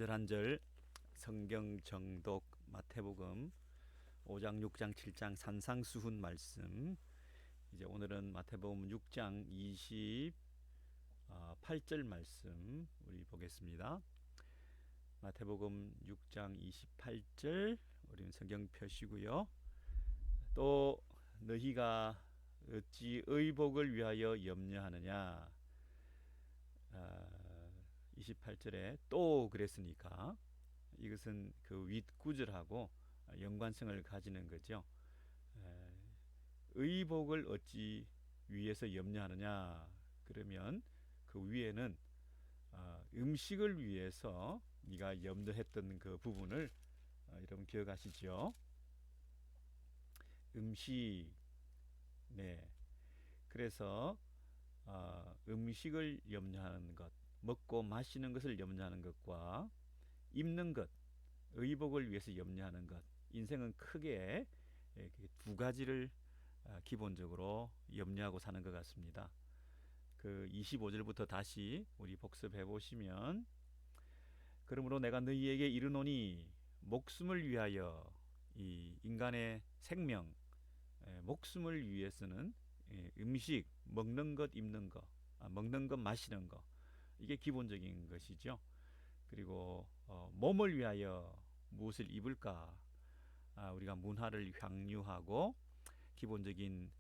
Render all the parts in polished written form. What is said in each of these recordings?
절 한 절 성경 정독 마태복음 5장, 6장, 7장 산상수훈 말씀. 이제 오늘은 마태복음 6장 28절 말씀 우리 보겠습니다. 마태복음 6장 28절 우리는 성경 펴시고요. 또 너희가 어찌 의복을 위하여 염려하느냐. 28절에 또 그랬으니까 이것은 그 윗구절하고 연관성을 가지는 거죠. 의복을 어찌 위해서 염려하느냐. 그러면 그 위에는 음식을 위해서 네가 염려했던 그 부분을 여러분 기억하시죠? 음식. 네. 그래서 음식을 염려하는 것, 먹고 마시는 것을 염려하는 것과 입는 것, 의복을 위해서 염려하는 것, 인생은 크게 두 가지를 기본적으로 염려하고 사는 것 같습니다. 그 25절부터 다시 우리 복습해 보시면, 그러므로 내가 너희에게 이르노니 목숨을 위하여, 이 인간의 생명, 목숨을 위해서는 음식, 먹는 것, 입는 것, 먹는 것, 마시는 것, 이게 기본적인 것이죠. 그리고 몸을 위하여 무엇을 입을까? 우리가 문화를 향유하고 기본적인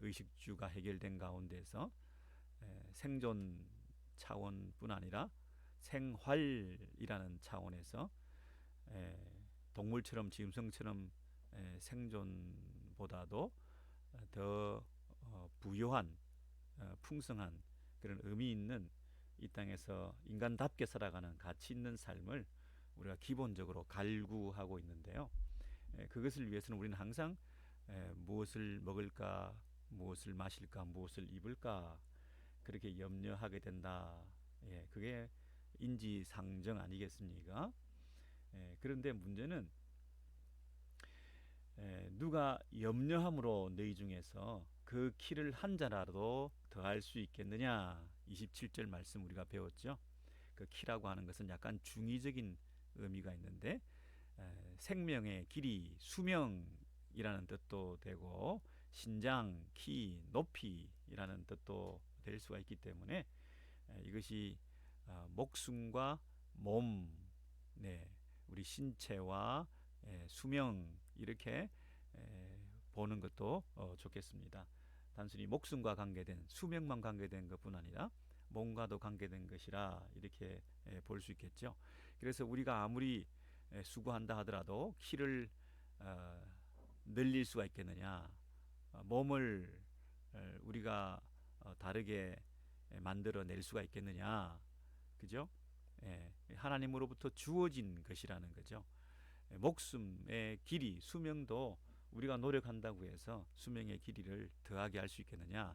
의식주가 해결된 가운데서 생존 차원뿐 아니라 생활이라는 차원에서 동물처럼 짐승처럼 생존보다도 더 부요한 풍성한 그런 의미 있는 이 땅에서 인간답게 살아가는 가치 있는 삶을 우리가 기본적으로 갈구하고 있는데요. 그것을 위해서는 우리는 항상 무엇을 먹을까, 무엇을 마실까, 무엇을 입을까 그렇게 염려하게 된다. 그게 인지상정 아니겠습니까? 그런데 문제는 누가 염려함으로 너희 중에서 그 키를 한 자라도 더할 수 있겠느냐. 27절 말씀 우리가 배웠죠. 그 키라고 하는 것은 약간 중의적인 의미가 있는데 생명의 길이, 수명이라는 뜻도 되고 신장, 키, 높이라는 뜻도 될 수가 있기 때문에 이것이 목숨과 몸, 우리 신체와 수명 이렇게 보는 것도 좋겠습니다. 단순히 목숨과 관계된, 수명만 관계된 것뿐 아니라 몸과도 관계된 것이라 이렇게 볼 수 있겠죠. 그래서 우리가 아무리 수고한다 하더라도 키를 늘릴 수가 있겠느냐, 몸을 우리가 다르게 만들어낼 수가 있겠느냐, 그죠? 하나님으로부터 주어진 것이라는 거죠. 목숨의 길이, 수명도 우리가 노력한다고 해서 수명의 길이를 더하게 할 수 있겠느냐?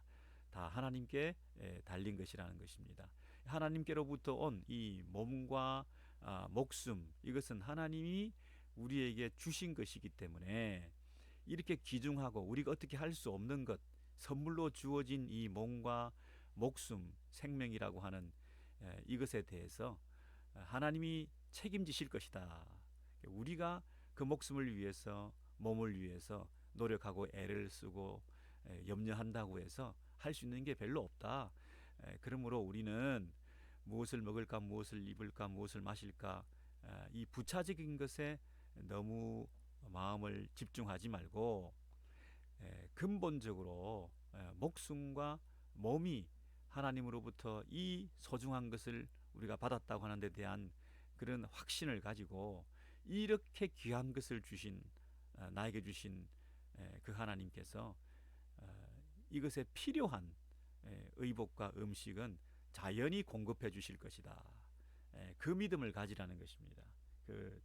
다 하나님께 달린 것이라는 것입니다. 하나님께로부터 온 이 몸과 목숨, 이것은 하나님이 우리에게 주신 것이기 때문에 이렇게 귀중하고 우리가 어떻게 할 수 없는 것, 선물로 주어진 이 몸과 목숨, 생명이라고 하는 이것에 대해서 하나님이 책임지실 것이다. 우리가 그 목숨을 위해서, 몸을 위해서 노력하고 애를 쓰고 염려한다고 해서 할 수 있는 게 별로 없다. 그러므로 우리는 무엇을 먹을까, 무엇을 입을까, 무엇을 마실까, 이 부차적인 것에 너무 마음을 집중하지 말고 근본적으로 목숨과 몸이 하나님으로부터 이 소중한 것을 우리가 받았다고 하는 데 대한 그런 확신을 가지고 이렇게 귀한 것을 주신, 나에게 주신 그 하나님께서 이것에 필요한 의복과 음식은 자연히 공급해 주실 것이다. 그 믿음을 가지라는 것입니다. 그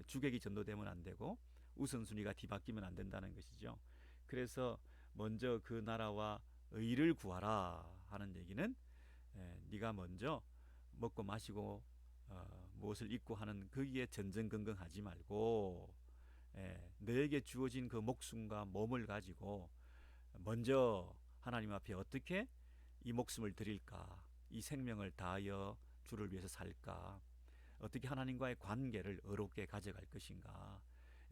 주객이 전도되면 안 되고 우선순위가 뒤바뀌면 안 된다는 것이죠. 그래서 먼저 그 나라와 의를 구하라 하는 얘기는 네가 먼저 먹고 마시고 무엇을 입고 하는 거기에 전전긍긍하지 말고 너에게 주어진 그 목숨과 몸을 가지고 먼저 하나님 앞에 어떻게 이 목숨을 드릴까, 이 생명을 다하여 주를 위해서 살까, 어떻게 하나님과의 관계를 어렵게 가져갈 것인가,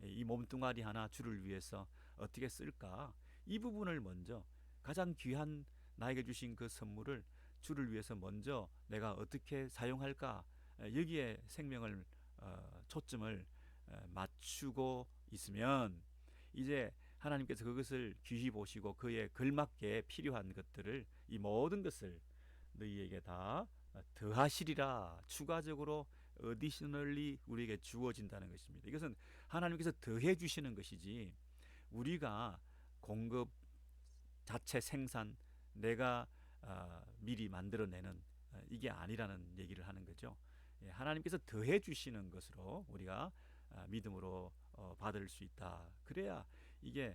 이 몸뚱아리 하나 주를 위해서 어떻게 쓸까, 이 부분을 먼저, 가장 귀한 나에게 주신 그 선물을 주를 위해서 먼저 내가 어떻게 사용할까, 여기에 생명을 초점을 맞추고 있으면 이제 하나님께서 그것을 귀히 보시고 그에 걸맞게 필요한 것들을, 이 모든 것을 너희에게 다 더하시리라, 추가적으로 어디셔널리 우리에게 주어진다는 것입니다. 이것은 하나님께서 더해 주시는 것이지 우리가 공급, 자체 생산, 내가 미리 만들어내는 이게 아니라는 얘기를 하는 거죠. 하나님께서 더해 주시는 것으로 우리가 믿음으로 받을 수 있다. 그래야 이게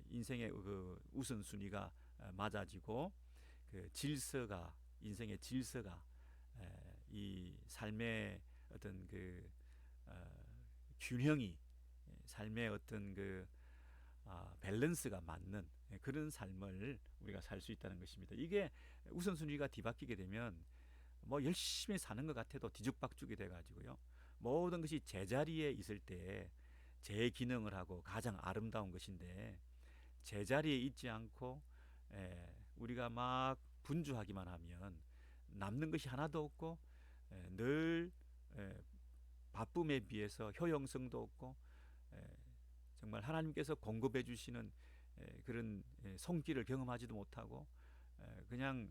인생의 그 우선순위가 맞아지고, 그 질서가, 인생의 질서가, 이 삶의 어떤 그 균형이, 삶의 어떤 그 밸런스가 맞는 그런 삶을 우리가 살 수 있다는 것입니다. 이게 우선순위가 뒤바뀌게 되면 뭐 열심히 사는 것 같아도 뒤죽박죽이 돼가지고요, 모든 것이 제자리에 있을 때 제 기능을 하고 가장 아름다운 것인데, 제자리에 있지 않고 우리가 막 분주하기만 하면 남는 것이 하나도 없고, 늘 바쁨에 비해서 효용성도 없고, 정말 하나님께서 공급해 주시는 그런 손길을 경험하지도 못하고, 그냥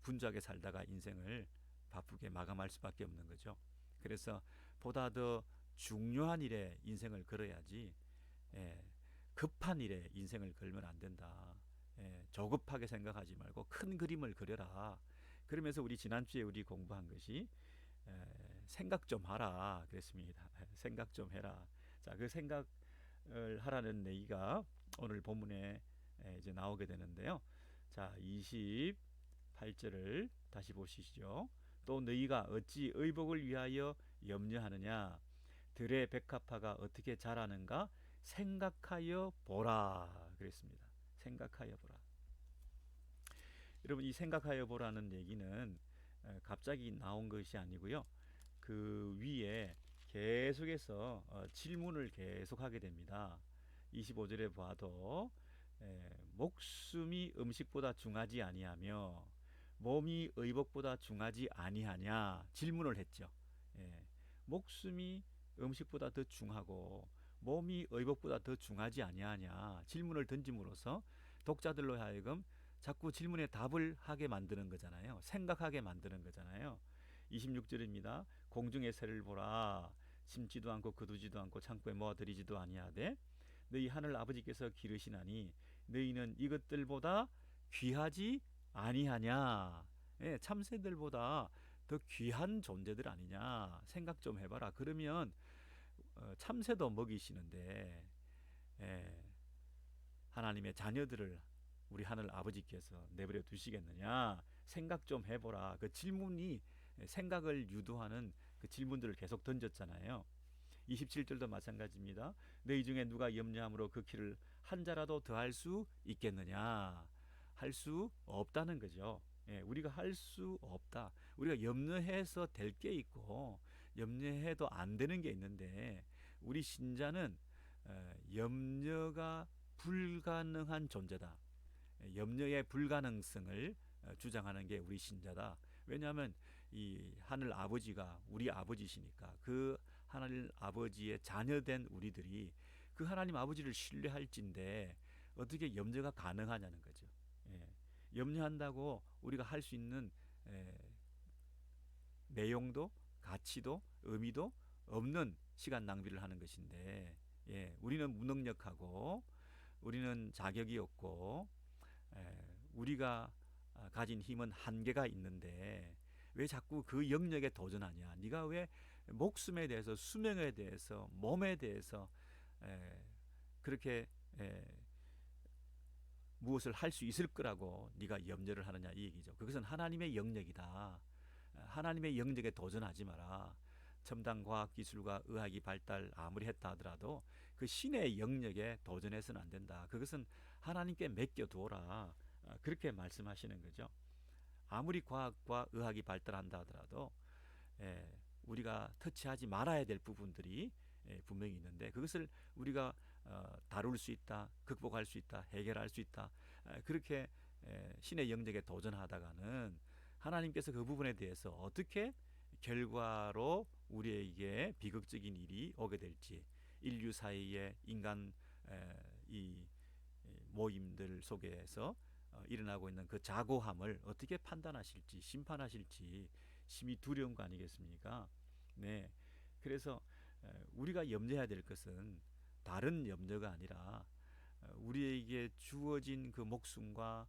분주하게 살다가 인생을 바쁘게 마감할 수밖에 없는 거죠. 그래서 보다 더 중요한 일에 인생을 걸어야지, 급한 일에 인생을 걸면 안 된다. 조급하게 생각하지 말고 큰 그림을 그려라. 그러면서 우리 지난주에 우리 공부한 것이 생각 좀 하라 그랬습니다. 생각 좀 해라. 자, 그 생각을 하라는 얘기가 오늘 본문에 이제 나오게 되는데요. 자, 28절을 다시 보시죠. 또 너희가 어찌 의복을 위하여 염려하느냐, 들의 백합화가 어떻게 자라는가 생각하여 보라 그랬습니다. 생각하여 보라. 여러분, 이 생각하여 보라는 얘기는 갑자기 나온 것이 아니고요, 그 위에 계속해서 질문을 계속하게 됩니다. 25절에 봐도 목숨이 음식보다 중하지 아니하며 몸이 의복보다 중하지 아니하냐 질문을 했죠. 목숨이 음식보다 더 중하고 몸이 의복보다 더 중하지 아니하냐 질문을 던짐으로써 독자들로 하여금 자꾸 질문에 답을 하게 만드는 거잖아요. 생각하게 만드는 거잖아요. 26절입니다. 공중의 새를 보라. 심지도 않고 거두지도 않고 창고에 모아들이지도 아니하되 너희 하늘 아버지께서 기르시나니 너희는 이것들보다 귀하지 아니하냐. 참새들보다 더 귀한 존재들 아니냐. 생각 좀 해봐라. 그러면 참새도 먹이시는데 하나님의 자녀들을 우리 하늘 아버지께서 내버려 두시겠느냐. 생각 좀 해보라. 그 질문이 생각을 유도하는 그 질문들을 계속 던졌잖아요. 27절도 마찬가지입니다. 너희 중에 누가 염려함으로 그 키를 한 자라도 더할 수 있겠느냐. 할 수 없다는 거죠. 우리가 할 수 없다. 우리가 염려해서 될 게 있고 염려해도 안 되는 게 있는데, 우리 신자는 염려가 불가능한 존재다. 염려의 불가능성을 주장하는 게 우리 신자다. 왜냐하면 이 하늘 아버지가 우리 아버지시니까 그 하나님 아버지의 자녀된 우리들이 그 하나님 아버지를 신뢰할진데 어떻게 염려가 가능하냐는 거죠. 염려한다고 우리가 할 수 있는 내용도 가치도 의미도 없는 시간 낭비를 하는 것인데, 우리는 무능력하고 우리는 자격이 없고 우리가 가진 힘은 한계가 있는데 왜 자꾸 그 영역에 도전하냐. 네가 왜 목숨에 대해서, 수명에 대해서, 몸에 대해서 그렇게 무엇을 할 수 있을 거라고 네가 염려를 하느냐 이 얘기죠. 그것은 하나님의 영역이다. 하나님의 영역에 도전하지 마라. 첨단 과학 기술과 의학이 발달 아무리 했다 하더라도 그 신의 영역에 도전해서는 안 된다. 그것은 하나님께 맡겨두어라. 그렇게 말씀하시는 거죠. 아무리 과학과 의학이 발달한다 하더라도 우리가 터치하지 말아야 될 부분들이 분명히 있는데 그것을 우리가 다룰 수 있다, 극복할 수 있다, 해결할 수 있다. 그렇게 신의 영역에 도전하다가는 하나님께서 그 부분에 대해서 어떻게 결과로 우리에게 비극적인 일이 오게 될지, 인류 사이의 인간 이 모임들 속에서 일어나고 있는 그 자고함을 어떻게 판단하실지, 심판하실지 심히 두려운 거 아니겠습니까? 네. 그래서 우리가 염려해야 될 것은 다른 염려가 아니라 우리에게 주어진 그 목숨과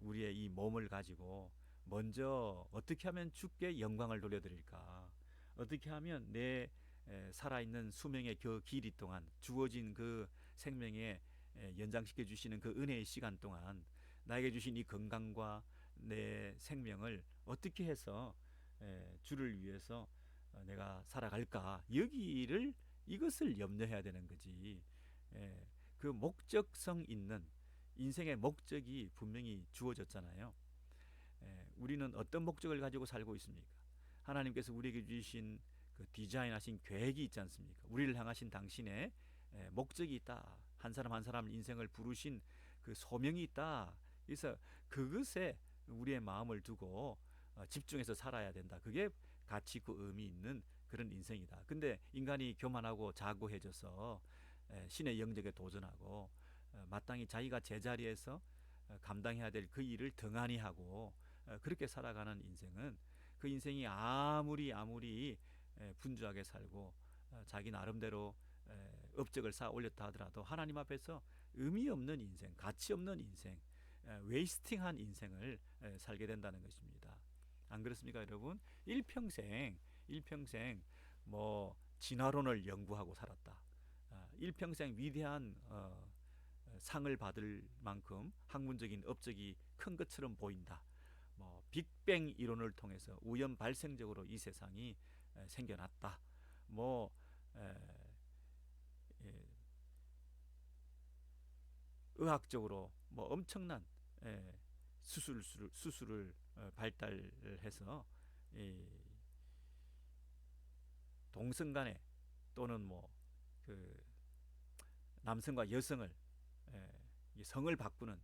우리의 이 몸을 가지고 먼저 어떻게 하면 주께 영광을 돌려드릴까? 어떻게 하면 내 살아있는 수명의 그 길이 동안 주어진 그 생명에 연장시켜 주시는 그 은혜의 시간 동안 나에게 주신 이 건강과 내 생명을 어떻게 해서 주를 위해서 내가 살아갈까? 여기를 이것을 염려해야 되는 거지. 그 목적성 있는 인생의 목적이 분명히 주어졌잖아요. 우리는 어떤 목적을 가지고 살고 있습니까? 하나님께서 우리에게 주신 그 디자인하신 계획이 있지 않습니까? 우리를 향하신 당신의 목적이 있다. 한 사람 한 사람 인생을 부르신 그 소명이 있다. 그래서 그것에 우리의 마음을 두고 집중해서 살아야 된다. 그게 가치 있고 의미 있는 그런 인생이다. 근데 인간이 교만하고 자고해져서 신의 영역에 도전하고 마땅히 자기가 제자리에서 감당해야 될 그 일을 등한히 하고 그렇게 살아가는 인생은 그 인생이 아무리 분주하게 살고 자기 나름대로 업적을 쌓아 올렸다 하더라도 하나님 앞에서 의미 없는 인생, 가치 없는 인생, 웨이스팅한 인생을 살게 된다는 것입니다. 안 그렇습니까, 여러분? 일평생 뭐 진화론을 연구하고 살았다. 일평생 위대한 상을 받을 만큼 학문적인 업적이 큰 것처럼 보인다. 뭐 빅뱅 이론을 통해서 우연 발생적으로 이 세상이 생겨났다. 뭐 에, 에, 의학적으로 뭐 엄청난 수술을 발달해서 이 동성간에 또는 뭐그 남성과 여성을 성을 바꾸는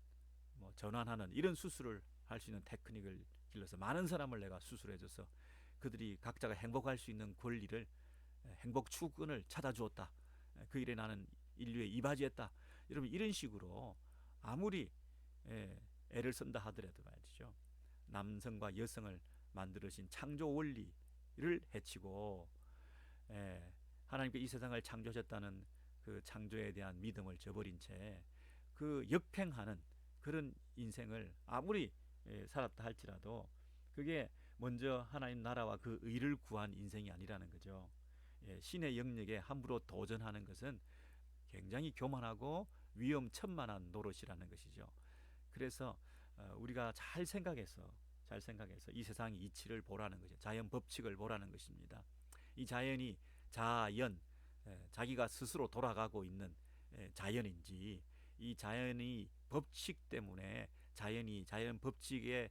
뭐 전환하는 이런 수술을 할 수 있는 테크닉을 길러서 많은 사람을 내가 수술해줘서 그들이 각자가 행복할 수 있는 권리를 행복 추구권을 찾아주었다. 그 일에 나는 인류에 이바지했다. 여러분 이런 식으로 아무리 애를 쓴다 하더라도 말이죠. 남성과 여성을 만들으신 창조 원리를 해치고 하나님께 이 세상을 창조하셨다는 그 창조에 대한 믿음을 저버린 채 그 역행하는 그런 인생을 아무리 살았다 할지라도 그게 먼저 하나님 나라와 그 의를 구한 인생이 아니라는 거죠. 신의 영역에 함부로 도전하는 것은 굉장히 교만하고 위험천만한 노릇이라는 것이죠. 그래서 우리가 잘 생각해서 이 세상의 이치를 보라는 거죠. 자연 법칙을 보라는 것입니다. 이 자연이 자기가 스스로 돌아가고 있는 자연인지 이 자연이 법칙 때문에 자연 법칙의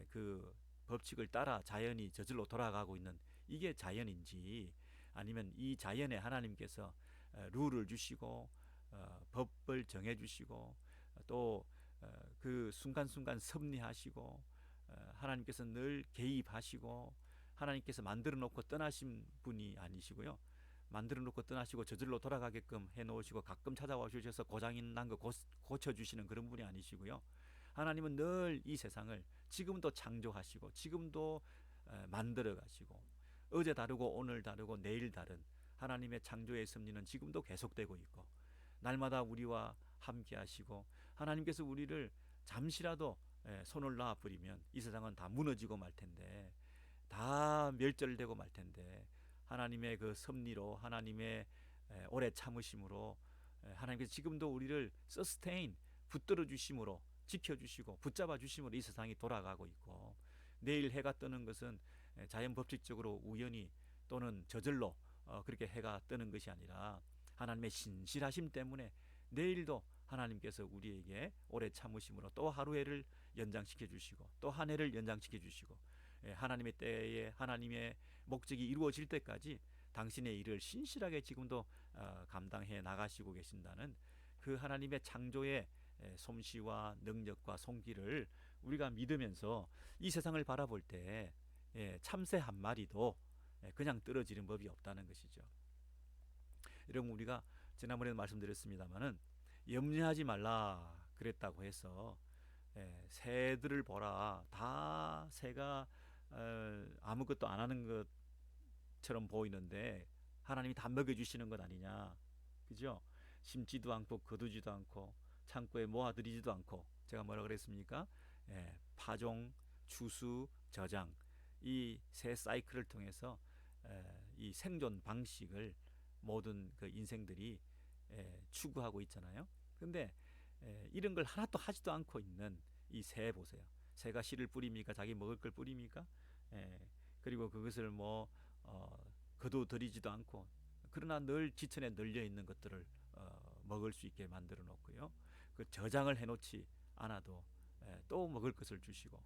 그 법칙을 따라 자연이 저절로 돌아가고 있는 이게 자연인지 아니면 이 자연에 하나님께서 룰을 주시고 법을 정해 주시고 또 그 순간순간 섭리하시고 하나님께서 늘 개입하시고 하나님께서 만들어 놓고 떠나신 분이 아니시고요. 만들어 놓고 떠나시고 저절로 돌아가게끔 해 놓으시고 가끔 찾아와 주셔서 고장이 난 거 고쳐 주시는 그런 분이 아니시고요. 하나님은 늘 이 세상을 지금도 창조하시고 지금도 만들어 가시고 어제 다르고 오늘 다르고 내일 다른 하나님의 창조의 섭리는 지금도 계속되고 있고 날마다 우리와 함께 하시고 하나님께서 우리를 잠시라도 손을 놔 버리면 이 세상은 다 무너지고 말 텐데 다 멸절되고 말 텐데 하나님의 그 섭리로 하나님의 오래 참으심으로 하나님께서 지금도 우리를 서스테인 붙들어 주심으로 지켜주시고 붙잡아 주심으로 이 세상이 돌아가고 있고 내일 해가 뜨는 것은 자연 법칙적으로 우연히 또는 저절로 그렇게 해가 뜨는 것이 아니라 하나님의 신실하심 때문에 내일도 하나님께서 우리에게 오래 참으심으로 또 하루해를 연장시켜 주시고 또 한 해를 연장시켜 주시고 하나님의 때에 하나님의 목적이 이루어질 때까지 당신의 일을 신실하게 지금도 감당해 나가시고 계신다는 그 하나님의 창조의 솜씨와 능력과 손길을 우리가 믿으면서 이 세상을 바라볼 때 참새 한 마리도 그냥 떨어지는 법이 없다는 것이죠. 여러분, 우리가 지난번에도 말씀드렸습니다마는 염려하지 말라 그랬다고 해서 새들을 보라, 다 새가 아무것도 안 하는 것처럼 보이는데 하나님이 다 먹여주시는 것 아니냐, 그죠? 심지도 않고 거두지도 않고 창고에 모아들이지도 않고, 제가 뭐라 그랬습니까? 파종, 추수, 저장, 이 세 사이클을 통해서 이 생존 방식을 모든 그 인생들이 추구하고 있잖아요. 근데 이런 걸 하나도 하지도 않고 있는 이 새 보세요. 새가 씨를 뿌립니까? 자기 먹을 걸 뿌립니까? 그리고 그것을 뭐 거두들이지도 않고, 그러나 늘 지천에 널려 있는 것들을 먹을 수 있게 만들어 놓고요. 그 저장을 해놓지 않아도 또 먹을 것을 주시고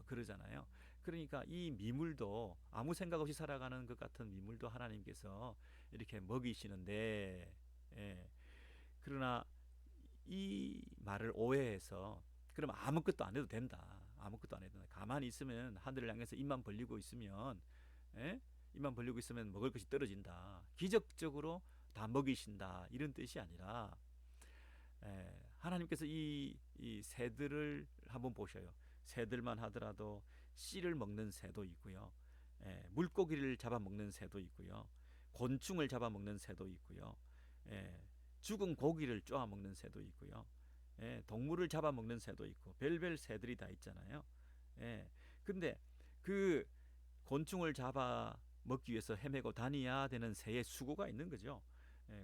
그러잖아요. 그러니까 이 미물도, 아무 생각 없이 살아가는 것 같은 미물도 하나님께서 이렇게 먹이시는데, 그러나 이 말을 오해해서 그럼 아무것도 안 해도 된다, 아무것도 안 해도 된다, 가만히 있으면 하늘을 향해서 입만 벌리고 있으면 입만 벌리고 있으면 먹을 것이 떨어진다, 기적적으로 다 먹이신다, 이런 뜻이 아니라 하나님께서 이 새들을 한번 보셔요. 새들만 하더라도 씨를 먹는 새도 있고요, 물고기를 잡아먹는 새도 있고요, 곤충을 잡아먹는 새도 있고요, 죽은 고기를 쪼아먹는 새도 있고요, 동물을 잡아먹는 새도 있고, 별별 새들이 다 있잖아요. 근데 그 곤충을 잡아 먹기 위해서 헤매고 다녀야 되는 새의 수고가 있는 거죠.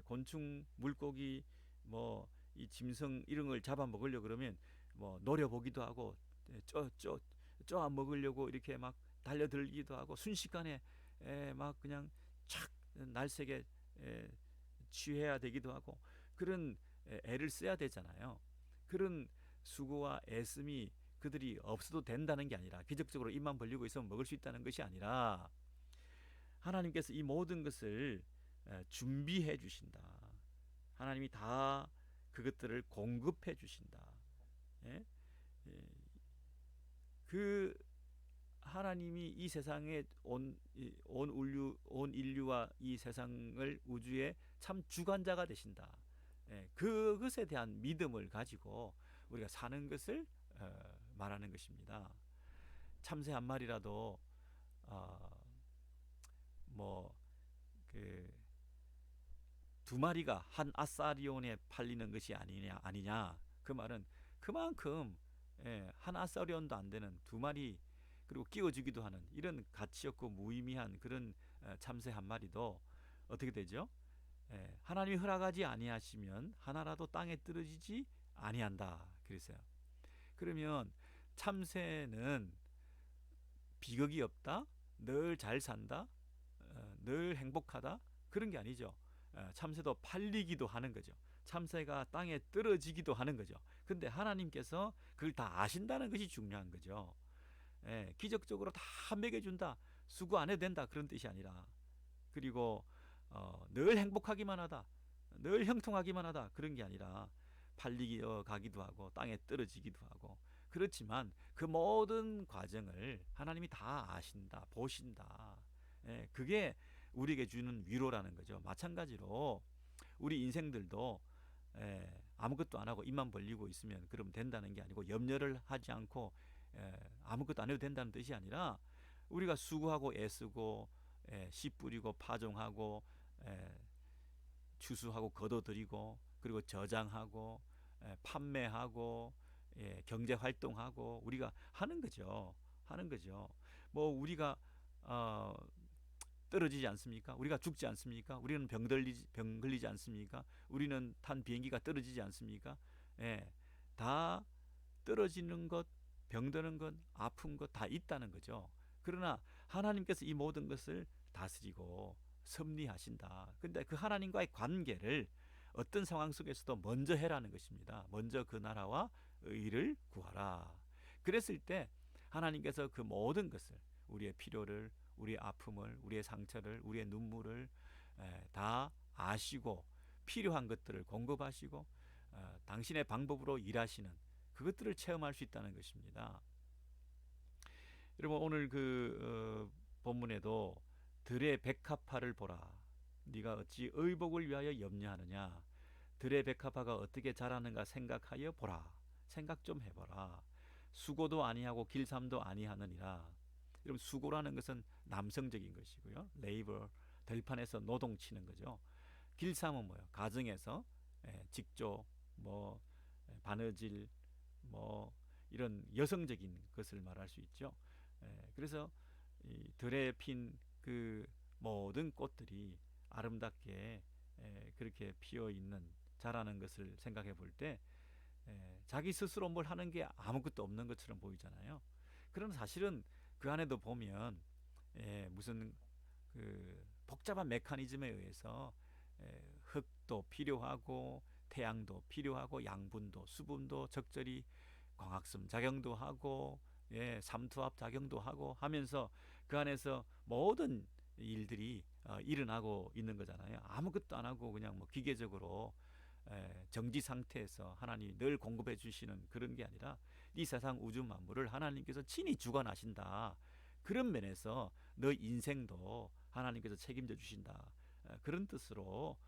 곤충, 물고기, 뭐 이 짐승 이런 걸 잡아 먹으려 그러면 뭐 노려보기도 하고 쪼아 먹으려고 이렇게 막 달려들기도 하고, 순식간에 막 그냥 착 날쌔게 취해야 되기도 하고, 그런 애를 써야 되잖아요. 그런 수고와 애씀이 그들이 없어도 된다는 게 아니라, 기적적으로 입만 벌리고 있으면 먹을 수 있다는 것이 아니라, 하나님께서 이 모든 것을 준비해 주신다. 하나님이 다 그것들을 공급해 주신다. 예? 그 하나님이 이 세상에 온 인류와 이 세상을, 우주의 참 주관자가 되신다. 그것에 대한 믿음을 가지고 우리가 사는 것을 말하는 것입니다. 참새 한 마리라도 뭐그 두 마리가 한 아사리온에 팔리는 것이 아니냐. 그 말은 그만큼 한 아사리온도 안 되는 두 마리, 그리고 끼워주기도 하는 이런 가치 없고 무의미한 그런 참새 한 마리도 어떻게 되죠? 하나님이 허락하지 아니하시면 하나라도 땅에 떨어지지 아니한다 그랬어요. 그러면 참새는 비극이 없다, 늘 잘 산다, 늘 행복하다, 그런 게 아니죠. 참새도 팔리기도 하는 거죠. 참새가 땅에 떨어지기도 하는 거죠. 근데 하나님께서 그걸 다 아신다는 것이 중요한 거죠. 기적적으로 다 먹여준다, 수고 안 해도 된다, 그런 뜻이 아니라, 그리고 늘 행복하기만 하다, 늘 형통하기만 하다, 그런 게 아니라 팔리기 가기도 하고 땅에 떨어지기도 하고, 그렇지만 그 모든 과정을 하나님이 다 아신다, 보신다. 그게 우리에게 주는 위로라는 거죠. 마찬가지로 우리 인생들도 아무것도 안 하고 입만 벌리고 있으면 그럼 된다는 게 아니고, 염려를 하지 않고 아무것도 안 해도 된다는 뜻이 아니라, 우리가 수고하고 애쓰고 씨 뿌리고 파종하고 추수하고 거둬들이고, 그리고 저장하고 판매하고 경제 활동하고 우리가 하는 거죠. 하는 거죠. 뭐 우리가 떨어지지 않습니까? 우리가 죽지 않습니까? 우리는 병 걸리지 않습니까? 우리는 탄 비행기가 떨어지지 않습니까? 다 떨어지는 것, 병드는 것, 아픈 것 다 있다는 거죠. 그러나 하나님께서 이 모든 것을 다스리고 섭리하신다. 근데 그 하나님과의 관계를 어떤 상황 속에서도 먼저 해라는 것입니다. 먼저 그 나라와 의를 구하라. 그랬을 때 하나님께서 그 모든 것을, 우리의 필요를, 우리의 아픔을, 우리의 상처를, 우리의 눈물을 다 아시고 필요한 것들을 공급하시고 당신의 방법으로 일하시는 그것들을 체험할 수 있다는 것입니다. 여러분 오늘 본문에도 들의 백합화를 보라. 네가 어찌 의복을 위하여 염려하느냐. 들의 백합화가 어떻게 자라는가 생각하여 보라. 생각 좀 해보라. 수고도 아니하고 길삼도 아니하느니라. 여러분 수고라는 것은 남성적인 것이고요. 레이버, 들판에서 노동 치는 거죠. 길삼은 뭐예요? 가정에서 직조, 뭐 바느질, 뭐 이런 여성적인 것을 말할 수 있죠. 그래서 이 들에 핀 그 모든 꽃들이 아름답게 그렇게 피어 있는 자라는 것을 생각해 볼 때 자기 스스로 뭘 하는 게 아무것도 없는 것처럼 보이잖아요. 그러나 사실은 그 안에도 보면 무슨 그 복잡한 메커니즘에 의해서 흙도 필요하고 태양도 필요하고 양분도 수분도 적절히 광합성 작용도 하고 삼투압 작용도 하고 하면서 그 안에서 모든 일들이 일어나고 있는 거잖아요. 아무것도 안 하고 그냥 뭐 기계적으로 정지 상태에서 하나님이 늘 공급해 주시는 그런 게 아니라 이 세상 우주 만물을 하나님께서 친히 주관하신다. 그런 면에서 너 인생도 하나님께서 책임져 주신다. 그런 뜻으로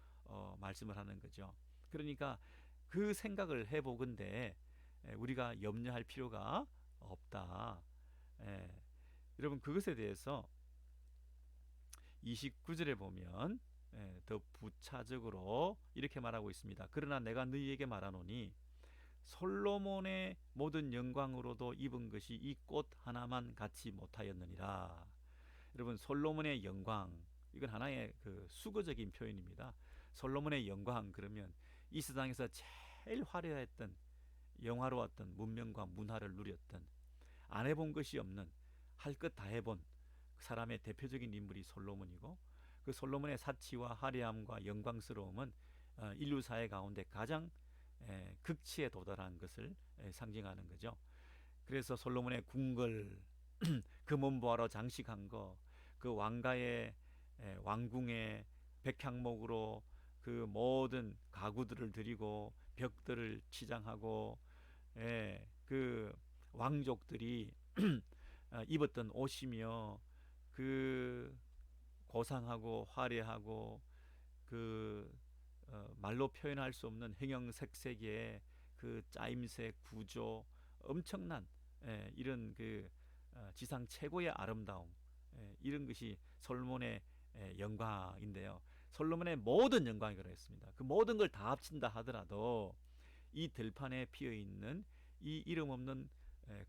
말씀을 하는 거죠. 그러니까 그 생각을 해보건대 우리가 염려할 필요가 없다. 예, 여러분 그것에 대해서 29절에 보면 더 부차적으로 이렇게 말하고 있습니다. 그러나 내가 너희에게 말하노니 솔로몬의 모든 영광으로도 입은 것이 이 꽃 하나만 같이 못하였느니라. 여러분 솔로몬의 영광 이건 하나의 그 수거적인 표현입니다. 솔로몬의 영광 그러면 이 세상에서 제일 화려했던 영화로웠던 문명과 문화를 누렸던 안 해본 것이 없는 할 것 다 해본 사람의 대표적인 인물이 솔로몬이고 그 솔로몬의 사치와 화려함과 영광스러움은 인류 사회 가운데 가장 극치에 도달한 것을 상징하는 거죠. 그래서 솔로몬의 궁궐 금은보화로 장식한 거, 그 왕가의 왕궁의 백향목으로 그 모든 가구들을 드리고 벽들을 치장하고 그 왕족들이 입었던 옷이며 그 고상하고 화려하고 그 말로 표현할 수 없는 형형색색의 그 짜임새 구조 엄청난 이런 그 지상 최고의 아름다움 이런 것이 솔로몬의 영광인데요. 솔로몬의 모든 영광이 그랬습니다. 그 모든 걸 다 합친다 하더라도 이 들판에 피어 있는 이 이름 없는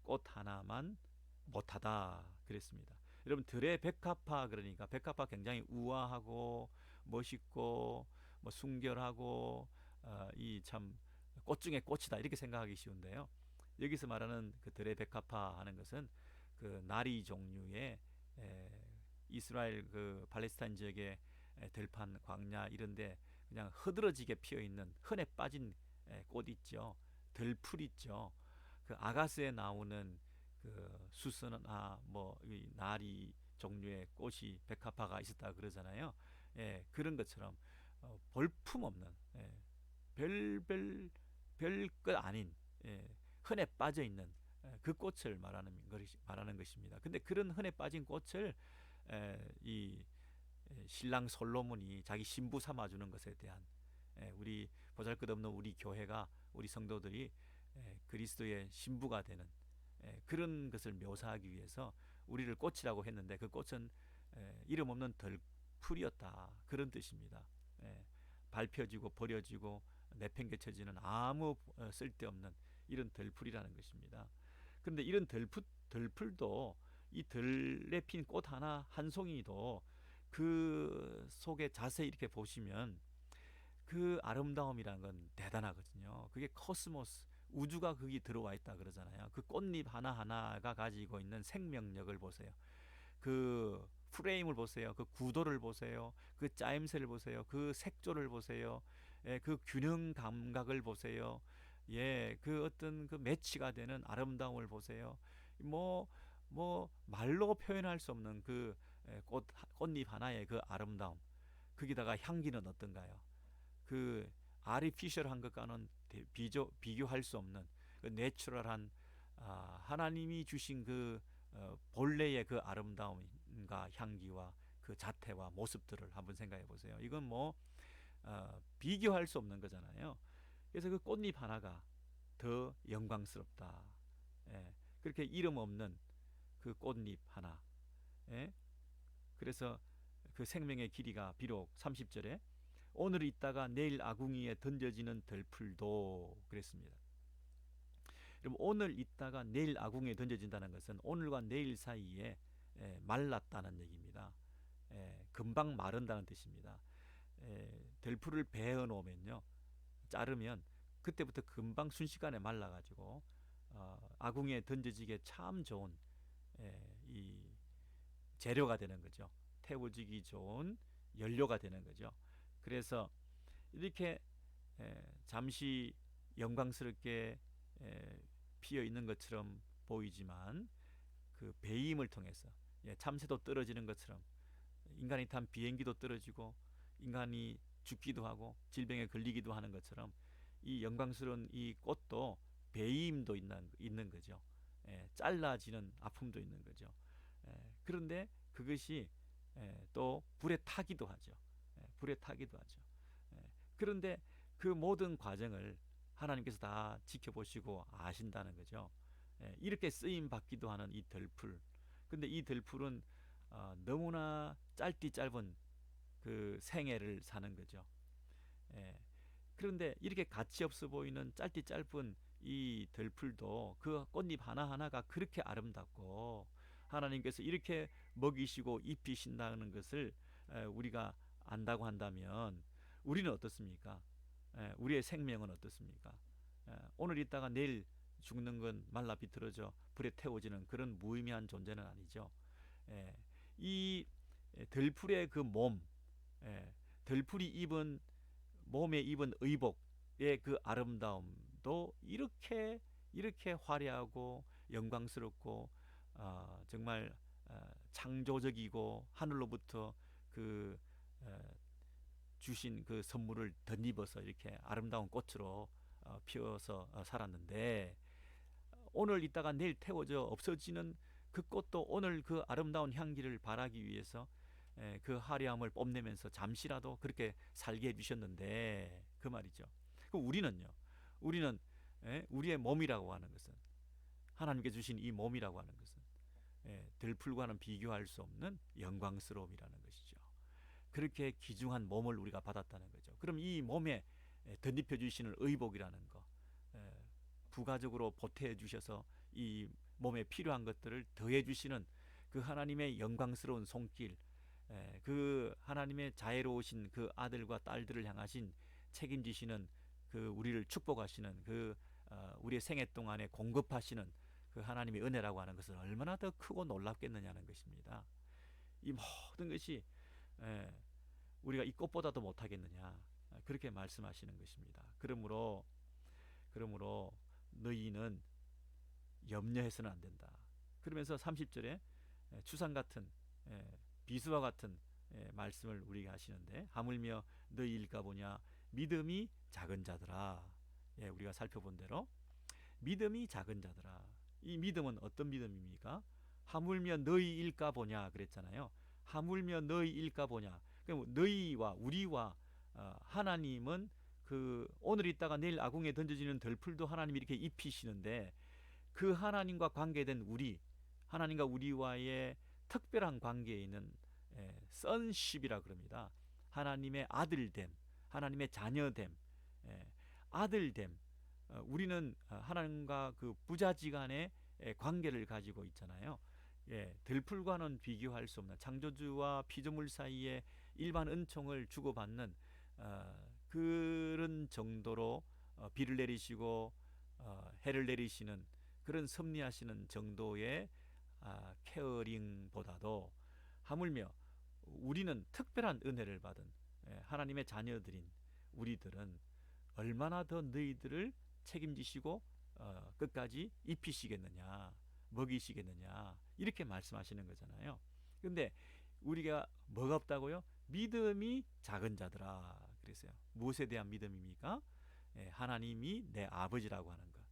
꽃 하나만 못하다 그랬습니다. 여러분 들의 백합화 그러니까 백합화 굉장히 우아하고 멋있고 뭐 순결하고 이 참 꽃 중에 꽃이다 이렇게 생각하기 쉬운데요. 여기서 말하는 그 들의 백합화 하는 것은 그 나리 종류의 이스라엘 그 팔레스타인 지역의 들판 광야 이런데 그냥 흐드러지게 피어 있는 흔해 빠진 꽃 있죠. 들풀 있죠. 그 아가스에 나오는 그 수선화 뭐이 나리 종류의 꽃이 백합화가 있었다 그러잖아요. 그런 것처럼 볼품 없는 별것 아닌 흔해 빠져 있는 그 꽃을 말하는 것입니다. 근데 그런 흔해 빠진 꽃을 이 신랑 솔로몬이 자기 신부 삼아주는 것에 대한 우리 보잘것없는 우리 교회가 우리 성도들이 그리스도의 신부가 되는 그런 것을 묘사하기 위해서 우리를 꽃이라고 했는데 그 꽃은 이름 없는 덜풀이었다 그런 뜻입니다. 밟혀지고 버려지고 내팽개쳐지는 아무 쓸데없는 이런 덜풀이라는 것입니다. 그런데 이런 덜풀도 이 들에 핀 꽃 하나 한 송이도 그 속에 자세히 이렇게 보시면 그 아름다움이라는 건 대단하거든요. 그게 코스모스 우주가 거기 들어와 있다 그러잖아요. 그 꽃잎 하나하나가 가지고 있는 생명력을 보세요. 그 프레임을 보세요. 그 구도를 보세요. 그 짜임새를 보세요. 그 색조를 보세요. 그 균형 감각을 보세요. 그 어떤 그 매치가 되는 아름다움을 보세요. 뭐 뭐 말로 표현할 수 없는 그 꽃잎 하나의 그 아름다움, 거기다가 향기는 어떤가요? 그 아티피셜한 것과는 비교할 수 없는 그 내추럴한, 하나님이 주신 그 본래의 그 아름다움과 향기와 그 자태와 모습들을 한번 생각해 보세요. 이건 뭐 비교할 수 없는 거잖아요. 그래서 그 꽃잎 하나가 더 영광스럽다. 예, 그렇게 이름 없는 그 꽃잎 하나. 예? 그래서 그 생명의 길이가 비록 30절에 오늘 있다가 내일 아궁이에 던져지는 들풀도 그랬습니다. 그럼 오늘 있다가 내일 아궁이에 던져진다는 것은 오늘과 내일 사이에 말랐다는 얘기입니다. 금방 마른다는 뜻입니다. 들풀을 베어 놓으면요, 자르면 그때부터 금방 순식간에 말라가지고 아궁이에 던져지기에 참 좋은 이 재료가 되는 거죠. 태워지기 좋은 연료가 되는 거죠. 그래서 이렇게 잠시 영광스럽게 피어 있는 것처럼 보이지만 그 배임을 통해서, 참새도 떨어지는 것처럼 인간이 탄 비행기도 떨어지고 인간이 죽기도 하고 질병에 걸리기도 하는 것처럼 이 영광스러운 이 꽃도 배임도 있는 거죠. 잘라지는 아픔도 있는 거죠. 그런데 그것이 또 불에 타기도 하죠. 불에 타기도 하죠. 그런데 그 모든 과정을 하나님께서 다 지켜보시고 아신다는 거죠. 이렇게 쓰임 받기도 하는 이 들풀. 근데 이 들풀은 너무나 짧디 짧은 그 생애를 사는 거죠. 예. 그런데 이렇게 가치 없어 보이는 짧디 짧은 이 들풀도 그 꽃잎 하나하나가 그렇게 아름답고 하나님께서 이렇게 먹이시고 입히신다는 것을 우리가 안다고 한다면 우리는 어떻습니까? 우리의 생명은 어떻습니까? 오늘 있다가 내일 죽는 건 말라 비틀어져 불에 태워지는 그런 무의미한 존재는 아니죠. 이 들풀의 그 몸, 들풀이 입은 몸에 입은 의복의 그 아름다움도 이렇게 화려하고 영광스럽고 정말 창조적이고 하늘로부터 그 주신 그 선물을 덧입어서 이렇게 아름다운 꽃으로 피어서 살았는데 오늘 있다가 내일 태워져 없어지는 그 꽃도 오늘 그 아름다운 향기를 발하기 위해서 그 화려함을 뽐내면서 잠시라도 그렇게 살게 해주셨는데 그 말이죠. 그럼 우리는요? 우리는 우리의 몸이라고 하는 것은 하나님께 주신 이 몸이라고 하는 것은 들풀과는 비교할 수 없는 영광스러움이라는 것이죠. 그렇게 귀중한 몸을 우리가 받았다는 거죠. 그럼 이 몸에 덧입혀 주시는 의복이라는 거, 부가적으로 보태해 주셔서 이 몸에 필요한 것들을 더해 주시는 그 하나님의 영광스러운 손길, 그 하나님의 자애로우신 그 아들과 딸들을 향하신 책임지시는 그 우리를 축복하시는 그 우리의 생애 동안에 공급하시는 그 하나님의 은혜라고 하는 것은 얼마나 더 크고 놀랍겠느냐는 것입니다. 이 모든 것이 우리가 이 꽃보다도 못하겠느냐, 그렇게 말씀하시는 것입니다. 그러므로 너희는 염려해서는 안 된다. 그러면서 30절에 추상 같은 비수와 같은 말씀을 우리가 하시는데 하물며 너희일까 보냐 믿음이 작은 자들아. 우리가 살펴본 대로 믿음이 작은 자들아. 이 믿음은 어떤 믿음입니까? 하물며 너희일까 보냐 그랬잖아요. 하물며 너희일까 보냐. 그럼 너희와 우리와 하나님은 그 오늘 있다가 내일 아궁에 던져지는 들풀도 하나님이 이렇게 입히시는데 그 하나님과 관계된 우리, 하나님과 우리와의 특별한 관계에 있는 sonship이라 그럽니다. 하나님의 아들됨, 하나님의 자녀됨, 아들됨. 우리는 하나님과 그 부자지간의 관계를 가지고 있잖아요. 들풀과는 비교할 수 없는 창조주와 피조물 사이에 일반 은총을 주고받는 그런 정도로 비를 내리시고 해를 내리시는 그런 섭리하시는 정도의 케어링보다도 하물며 우리는 특별한 은혜를 받은 하나님의 자녀들인 우리들은 얼마나 더 너희들을 책임지시고 끝까지 입히시겠느냐. 먹이시겠느냐 이렇게 말씀하시는 거잖아요. 근데 우리가 뭐가 없다고요? 믿음이 작은 자들아 그랬어요. 무엇에 대한 믿음입니까? 하나님이 내 아버지라고 하는 것.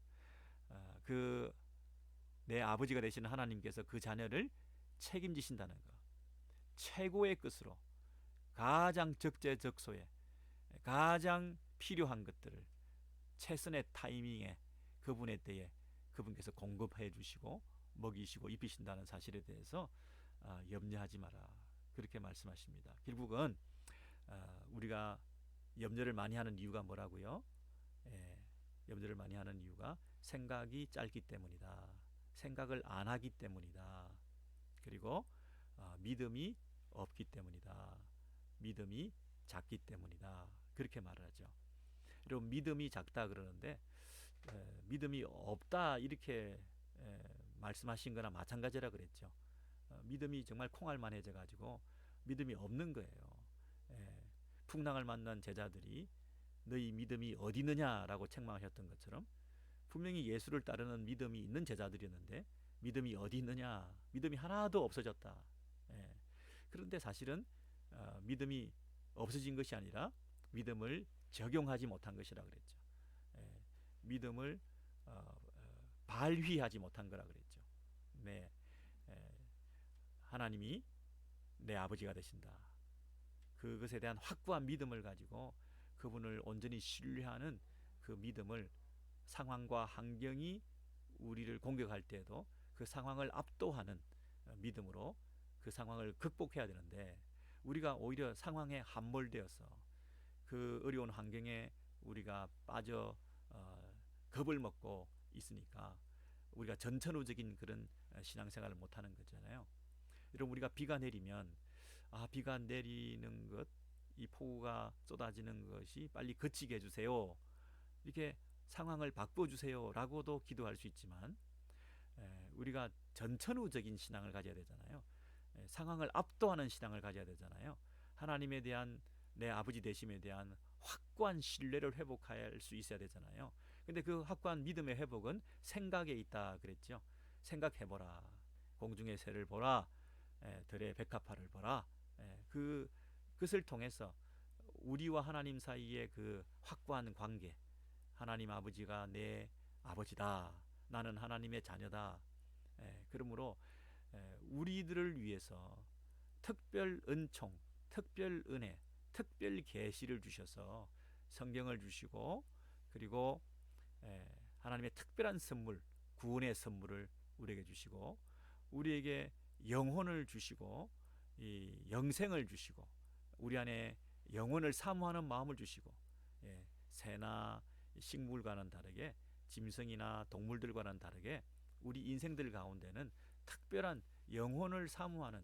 그 내 아버지가 되시는 하나님께서 그 자녀를 책임지신다는 것. 최고의 끝으로 가장 적재적소에 가장 필요한 것들을 최선의 타이밍에 그분의 때에 그분께서 공급해 주시고 먹이시고 입히신다는 사실에 대해서 염려하지 마라 그렇게 말씀하십니다. 결국은 우리가 염려를 많이 하는 이유가 뭐라고요? 염려를 많이 하는 이유가 생각이 짧기 때문이다. 생각을 안 하기 때문이다. 그리고 믿음이 없기 때문이다. 믿음이 작기 때문이다. 그렇게 말을 하죠. 여러분 믿음이 작다 그러는데 믿음이 없다 이렇게 말씀하신 거나 마찬가지라 그랬죠. 믿음이 정말 콩알만해져 가지고 믿음이 없는 거예요. 풍랑을 만난 제자들이 너희 믿음이 어디 있느냐라고 책망하셨던 것처럼 분명히 예수를 따르는 믿음이 있는 제자들이었는데 믿음이 어디 있느냐 믿음이 하나도 없어졌다. 그런데 사실은 믿음이 없어진 것이 아니라 믿음을 적용하지 못한 것이라 그랬죠. 믿음을 발휘하지 못한 거라 그랬죠. 네, 하나님이 내 아버지가 되신다. 그것에 대한 확고한 믿음을 가지고 그분을 온전히 신뢰하는 그 믿음을 상황과 환경이 우리를 공격할 때에도 그 상황을 압도하는 믿음으로 그 상황을 극복해야 되는데 우리가 오히려 상황에 함몰되어서 그 어려운 환경에 우리가 빠져 겁을 먹고 있으니까 우리가 전천후적인 그런 신앙생활을 못하는 거잖아요. 여러분 우리가 비가 내리면 비가 내리는 것, 이 폭우가 쏟아지는 것이 빨리 그치게 해주세요. 이렇게 상황을 바꿔주세요 라고도 기도할 수 있지만 우리가 전천후적인 신앙을 가져야 되잖아요. 상황을 압도하는 신앙을 가져야 되잖아요. 하나님에 대한 내 아버지 되심에 대한 확고한 신뢰를 회복할 수 있어야 되잖아요. 근데 그 확고한 믿음의 회복은 생각에 있다 그랬죠. 생각해보라. 공중의 새를 보라. 들의 백합화를 보라. 그것을 통해서 우리와 하나님 사이의 그 확고한 관계, 하나님 아버지가 내 아버지다. 나는 하나님의 자녀다. 그러므로 우리들을 위해서 특별 은총, 특별 은혜, 특별 계시를 주셔서 성경을 주시고 그리고 하나님의 특별한 선물, 구원의 선물을 우리에게 주시고 우리에게 영혼을 주시고 이 영생을 주시고 우리 안에 영혼을 사모하는 마음을 주시고 새나 식물과는 다르게 짐승이나 동물들과는 다르게 우리 인생들 가운데는 특별한 영혼을 사모하는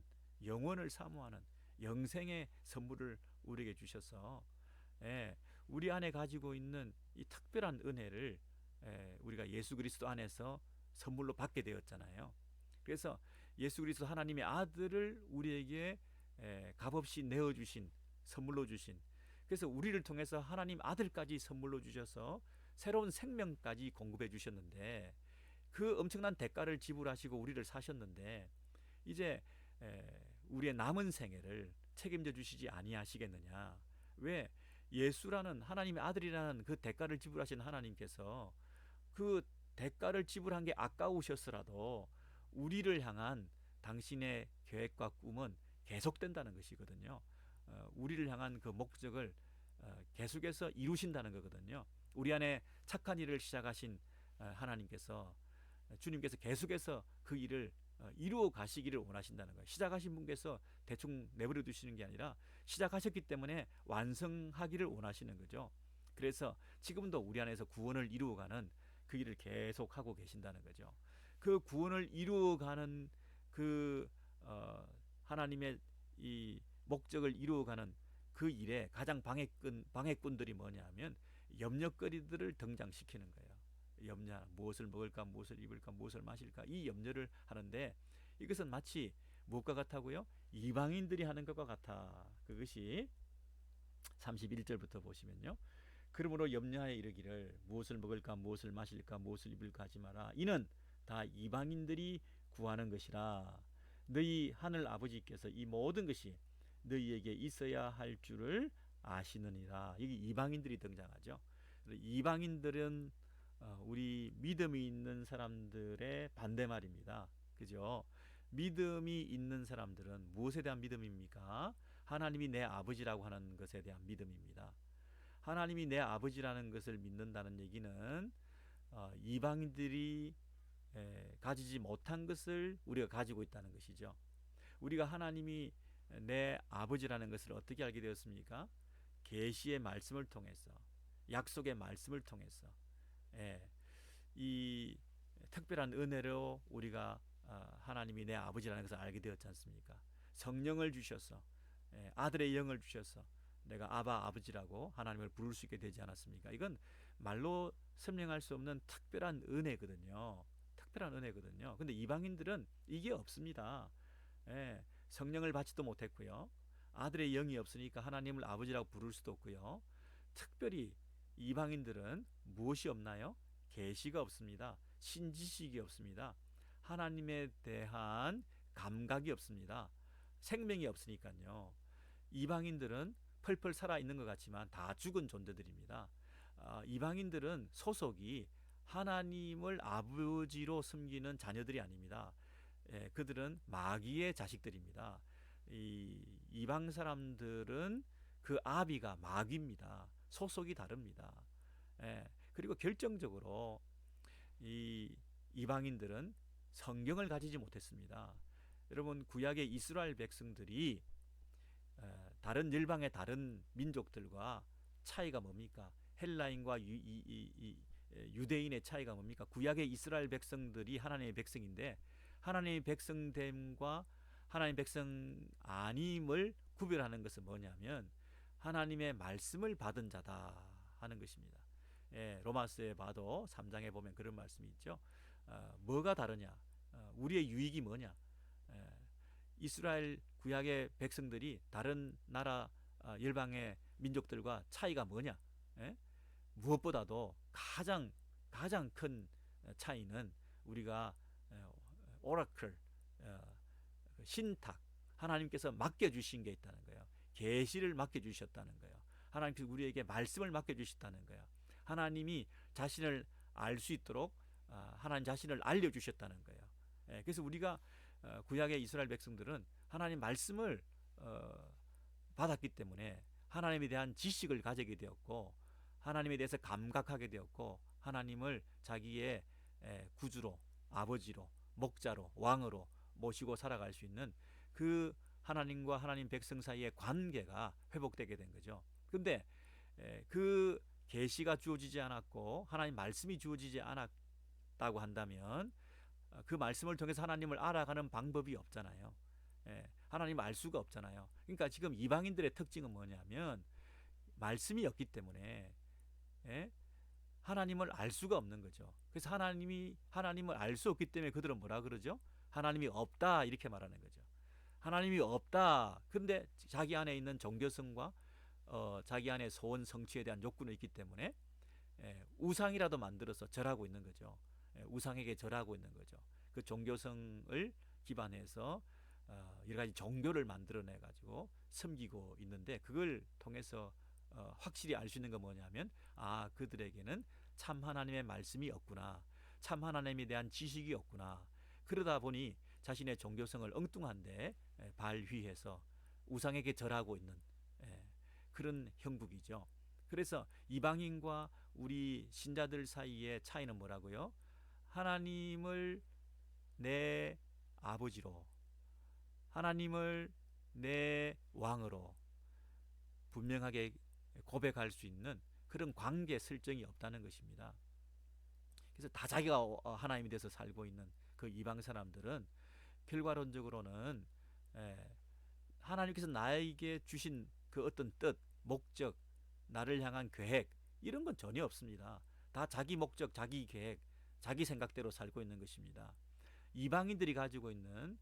영생의 선물을 우리에게 주셔서 우리 안에 가지고 있는 이 특별한 은혜를 우리가 예수 그리스도 안에서 선물로 받게 되었잖아요. 그래서 예수 그리스도 하나님의 아들을 우리에게 값없이 내어주신 선물로 주신 그래서 우리를 통해서 하나님 아들까지 선물로 주셔서 새로운 생명까지 공급해 주셨는데 그 엄청난 대가를 지불하시고 우리를 사셨는데 이제 우리의 남은 생애를 책임져 주시지 아니하시겠느냐. 왜? 예수라는 하나님의 아들이라는 그 대가를 지불하신 하나님께서 그 대가를 지불한 게 아까우셨으라도 우리를 향한 당신의 계획과 꿈은 계속된다는 것이거든요. 우리를 향한 그 목적을 계속해서 이루신다는 거거든요. 우리 안에 착한 일을 시작하신 하나님께서 주님께서 계속해서 그 일을 이루어 가시기를 원하신다는 거예요. 시작하신 분께서 대충 내버려 두시는 게 아니라 시작하셨기 때문에 완성하기를 원하시는 거죠. 그래서 지금도 우리 안에서 구원을 이루어가는 그 일을 계속하고 계신다는 거죠. 그 구원을 이루어가는 그 하나님의 이 목적을 이루어가는 그 일에 가장 방해꾼들이 뭐냐면 염려거리들을 등장시키는 거예요. 염려, 무엇을 먹을까, 무엇을 입을까, 무엇을 마실까 이 염려를 하는데 이것은 마치 무엇과 같다고요? 이방인들이 하는 것과 같아. 그것이 31절부터 보시면요. 그러므로 염려하여 이르기를 무엇을 먹을까, 무엇을 마실까, 무엇을 입을까 하지 마라. 이는 다 이방인들이 구하는 것이라 너희 하늘 아버지께서 이 모든 것이 너희에게 있어야 할 줄을 아시느니라. 여기 이방인들이 등장하죠. 이방인들은 우리 믿음이 있는 사람들의 반대말입니다. 그죠? 믿음이 있는 사람들은 무엇에 대한 믿음입니까? 하나님이 내 아버지라고 하는 것에 대한 믿음입니다. 하나님이 내 아버지라는 것을 믿는다는 얘기는 이방인들이 가지지 못한 것을 우리가 가지고 있다는 것이죠. 우리가 하나님이 내 아버지라는 것을 어떻게 알게 되었습니까? 계시의 말씀을 통해서, 약속의 말씀을 통해서, 이 특별한 은혜로 우리가 하나님이 내 아버지라는 것을 알게 되었지 않습니까? 성령을 주셔서, 아들의 영을 주셔서 내가 아바 아버지라고 하나님을 부를 수 있게 되지 않았습니까? 이건 말로 설명할 수 없는 특별한 은혜거든요. 특별한 은혜거든요. 근데 이방인들은 이게 없습니다. 성령을 받지도 못했고요. 아들의 영이 없으니까 하나님을 아버지라고 부를 수도 없고요. 특별히 이방인들은 무엇이 없나요? 계시가 없습니다. 신지식이 없습니다. 하나님에 대한 감각이 없습니다. 생명이 없으니까요. 이방인들은 펄펄 살아있는 것 같지만 다 죽은 존재들입니다. 이방인들은 소속이 하나님을 아버지로 섬기는 자녀들이 아닙니다. 그들은 마귀의 자식들입니다. 이방 사람들은 그 아비가 마귀입니다. 소속이 다릅니다. 그리고 결정적으로 이 이방인들은 성경을 가지지 못했습니다. 여러분, 구약의 이스라엘 백성들이 다른 열방의 다른 민족들과 차이가 뭡니까? 헬라인과 유대인의 차이가 뭡니까? 구약의 이스라엘 백성들이 하나님의 백성인데 하나님의 백성됨과 하나님의 백성 아님을 구별하는 것은 뭐냐면 하나님의 말씀을 받은 자다 하는 것입니다. 로마서에 봐도 3장에 보면 그런 말씀이 있죠. 뭐가 다르냐? 우리의 유익이 뭐냐? 이스라엘 구약의 백성들이 다른 나라 열방의 민족들과 차이가 뭐냐? 무엇보다도 가장 큰 차이는 우리가 오라클, 신탁, 하나님께서 맡겨주신 게 있다는 거예요. 계시를 맡겨주셨다는 거예요. 하나님께서 우리에게 말씀을 맡겨주셨다는 거예요. 하나님이 자신을 알 수 있도록 하나님 자신을 알려주셨다는 거예요. 그래서 우리가 구약의 이스라엘 백성들은 하나님 말씀을 받았기 때문에 하나님에 대한 지식을 가지게 되었고 하나님에 대해서 감각하게 되었고 하나님을 자기의 구주로, 아버지로, 목자로, 왕으로 모시고 살아갈 수 있는 그 하나님과 하나님 백성 사이의 관계가 회복되게 된 거죠. 근데 그 계시가 주어지지 않았고 하나님 말씀이 주어지지 않았다고 한다면 그 말씀을 통해서 하나님을 알아가는 방법이 없잖아요. 하나님을 알 수가 없잖아요. 그러니까 지금 이방인들의 특징은 뭐냐면 말씀이 없기 때문에 하나님을 알 수가 없는 거죠. 그래서 하나님을 알 수 없기 때문에 그들은 뭐라 그러죠? 하나님이 없다 이렇게 말하는 거죠. 하나님이 없다. 근데 자기 안에 있는 종교성과 자기 안에 소원 성취에 대한 욕구는 있기 때문에 우상이라도 만들어서 절하고 있는 거죠. 우상에게 절하고 있는 거죠. 그 종교성을 기반해서 여러 가지 종교를 만들어내 가지고 섬기고 있는데 그걸 통해서 확실히 알 수 있는 건 뭐냐면 그들에게는 참 하나님의 말씀이 없구나. 참 하나님에 대한 지식이 없구나. 그러다 보니 자신의 종교성을 엉뚱한데 발휘해서 우상에게 절하고 있는 그런 형국이죠. 그래서 이방인과 우리 신자들 사이의 차이는 뭐라고요? 하나님을 내 아버지로, 하나님을 내 왕으로 분명하게 고백할 수 있는 그런 관계 설정이 없다는 것입니다. 그래서 다 자기가 하나님이 돼서 살고 있는 그 이방 사람들은 결과론적으로는 하나님께서 나에게 주신 그 어떤 뜻, 목적, 나를 향한 계획 이런 건 전혀 없습니다. 다 자기 목적, 자기 계획, 자기 생각대로 살고 있는 것입니다. 이방인들이 가지고 있는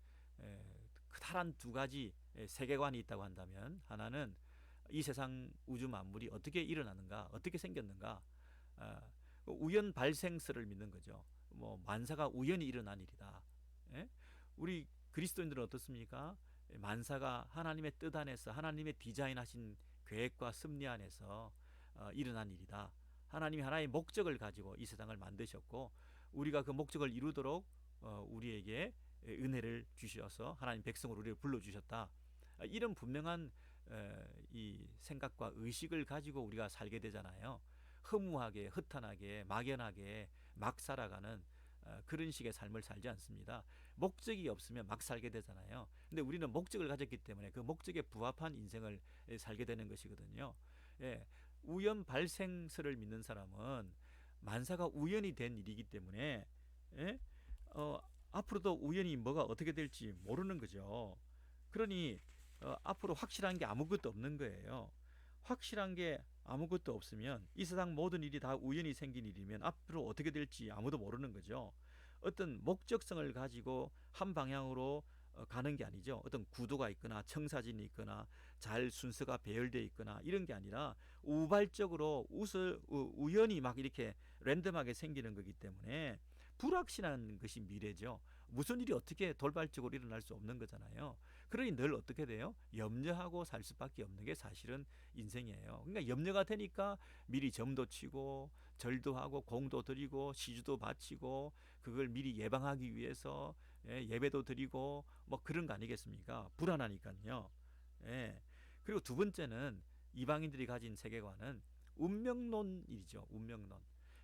크다란 두 가지 세계관이 있다고 한다면 하나는 이 세상 우주 만물이 어떻게 일어나는가, 어떻게 생겼는가, 우연 발생설을 믿는 거죠. 뭐 만사가 우연히 일어난 일이다. 예? 우리 그리스도인들은 어떻습니까? 만사가 하나님의 뜻 안에서 하나님의 디자인하신 계획과 섭리 안에서 일어난 일이다. 하나님이 하나의 목적을 가지고 이 세상을 만드셨고 우리가 그 목적을 이루도록 우리에게 은혜를 주셔서 하나님 백성으로 우리를 불러주셨다. 이런 분명한 이 생각과 의식을 가지고 우리가 살게 되잖아요. 허무하게 허탄하게 막연하게 막 살아가는 그런 식의 삶을 살지 않습니다. 목적이 없으면 막 살게 되잖아요. 근데 우리는 목적을 가졌기 때문에 그 목적에 부합한 인생을 살게 되는 것이거든요. 예, 우연 발생설을 믿는 사람은 만사가 우연이 된 일이기 때문에 예? 앞으로도 우연히 뭐가 어떻게 될지 모르는 거죠. 그러니 앞으로 확실한 게 아무것도 없는 거예요. 확실한 게 아무것도 없으면 이 세상 모든 일이 다 우연히 생긴 일이면 앞으로 어떻게 될지 아무도 모르는 거죠. 어떤 목적성을 가지고 한 방향으로 가는 게 아니죠. 어떤 구도가 있거나 청사진이 있거나 잘 순서가 배열되어 있거나 이런 게 아니라 우발적으로 우연히 막 이렇게 랜덤하게 생기는 거기 때문에 불확실한 것이 미래죠. 무슨 일이 어떻게 돌발적으로 일어날 수 없는 거잖아요. 그러니 늘 어떻게 돼요? 염려하고 살 수밖에 없는 게 사실은 인생이에요. 그러니까 염려가 되니까 미리 점도 치고 절도 하고 공도 드리고 시주도 바치고 그걸 미리 예방하기 위해서 예배도 드리고 뭐 그런 거 아니겠습니까? 불안하니까요. 예. 그리고 두 번째는 이방인들이 가진 세계관은 운명론이죠. 운명론.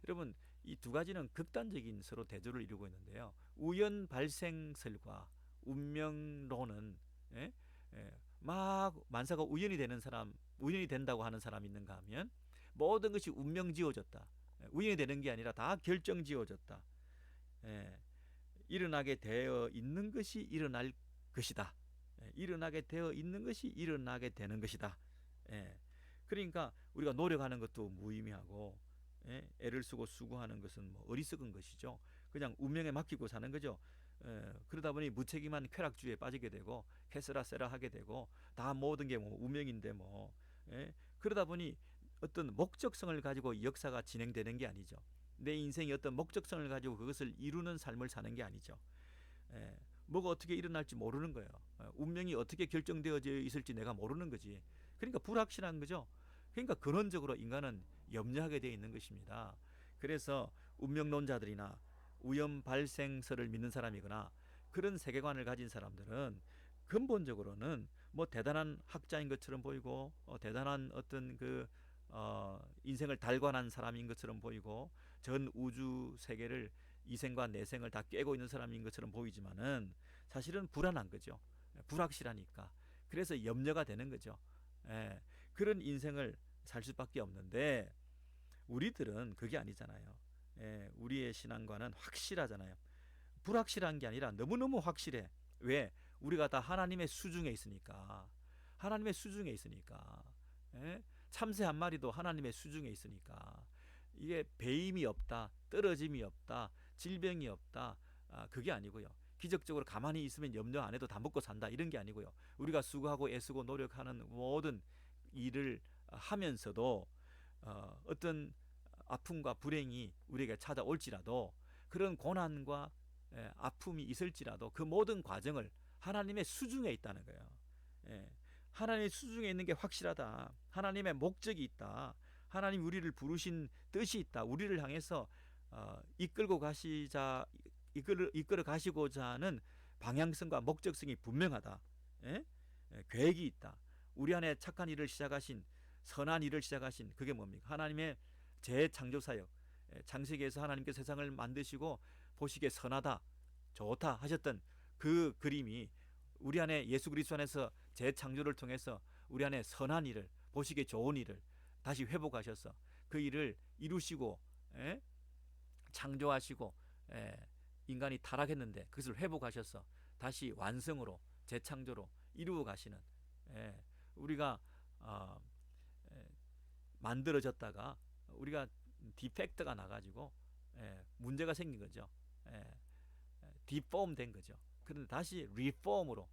여러분 이 두 가지는 극단적인 서로 대조를 이루고 있는데요. 우연 발생설과 운명론은 예? 막 만사가 우연이 되는 사람, 우연이 된다고 하는 사람이 있는가 하면 모든 것이 운명 지어졌다. 우연이 되는 게 아니라 다 결정 지어졌다. 예, 일어나게 되어 있는 것이 일어날 것이다. 일어나게 되어 있는 것이 일어나게 되는 것이다. 예, 그러니까 우리가 노력하는 것도 무의미하고 애를 쓰고 수고하는 것은 뭐 어리석은 것이죠. 그냥 운명에 맡기고 사는 거죠. 그러다 보니 무책임한 쾌락주의에 빠지게 되고 캐스라 세라 하게 되고 다 모든 게 뭐 운명인데 뭐 그러다 보니 어떤 목적성을 가지고 역사가 진행되는 게 아니죠. 내 인생이 어떤 목적성을 가지고 그것을 이루는 삶을 사는 게 아니죠. 예, 뭐가 어떻게 일어날지 모르는 거예요. 운명이 어떻게 결정되어져 있을지 내가 모르는 거지. 그러니까 불확실한 거죠. 그러니까 근원적으로 인간은 염려하게 되어 있는 것입니다. 그래서 운명론자들이나 우연 발생설을 믿는 사람이거나 그런 세계관을 가진 사람들은 근본적으로는 뭐 대단한 학자인 것처럼 보이고 대단한 어떤 그 인생을 달관한 사람인 것처럼 보이고 전 우주 세계를 이생과 내생을 다 깨고 있는 사람인 것처럼 보이지만은 사실은 불안한 거죠. 불확실하니까. 그래서 염려가 되는 거죠. 예, 그런 인생을 살 수밖에 없는데 우리들은 그게 아니잖아요. 우리의 신앙과는 확실하잖아요. 불확실한 게 아니라 너무너무 확실해. 왜? 우리가 다 하나님의 수중에 있으니까. 하나님의 수중에 있으니까. 참새 한 마리도 하나님의 수중에 있으니까. 이게 배임이 없다, 떨어짐이 없다, 질병이 없다. 그게 아니고요. 기적적으로 가만히 있으면 염려 안 해도 다 먹고 산다 이런 게 아니고요. 우리가 수고하고 애쓰고 노력하는 모든 일을 하면서도 어떤 아픔과 불행이 우리에게 찾아올지라도 그런 고난과 아픔이 있을지라도 그 모든 과정을 하나님의 수중에 있다는 거예요. 하나님의 수중에 있는 게 확실하다. 하나님의 목적이 있다. 하나님 우리를 부르신 뜻이 있다. 우리를 향해서 이끌어 가시고자 하는 방향성과 목적성이 분명하다. 계획이 있다. 우리 안에 착한 일을 시작하신 선한 일을 시작하신 그게 뭡니까? 하나님의 재창조 사역. 창세기에서 하나님께서 세상을 만드시고 보시기에 선하다, 좋다 하셨던 그 그림이 우리 안에 예수 그리스도 안에서 재창조를 통해서 우리 안에 선한 일을 보시기에 좋은 일을 다시 회복하셔서 그 일을 이루시고 창조하시고 인간이 타락했는데 그것을 회복하셔서 다시 완성으로 재창조로 이루어 가시는 우리가 만들어졌다가 우리가 디펙트가 나가지고 문제가 생긴 거죠. 디폼 된 거죠. 그런데 다시 리폼으로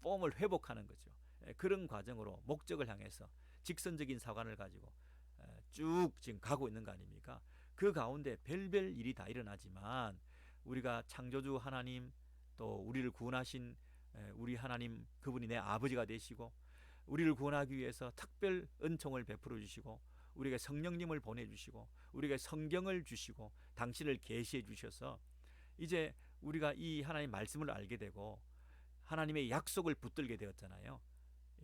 폼을 회복하는 거죠. 그런 과정으로 목적을 향해서 직선적인 사관을 가지고 쭉 지금 가고 있는 거 아닙니까? 그 가운데 별별 일이 다 일어나지만 우리가 창조주 하나님, 또 우리를 구원하신 우리 하나님, 그분이 내 아버지가 되시고 우리를 구원하기 위해서 특별 은총을 베풀어 주시고 우리에게 성령님을 보내주시고 우리에게 성경을 주시고 당신을 계시해 주셔서 이제 우리가 이 하나님 말씀을 알게 되고 하나님의 약속을 붙들게 되었잖아요.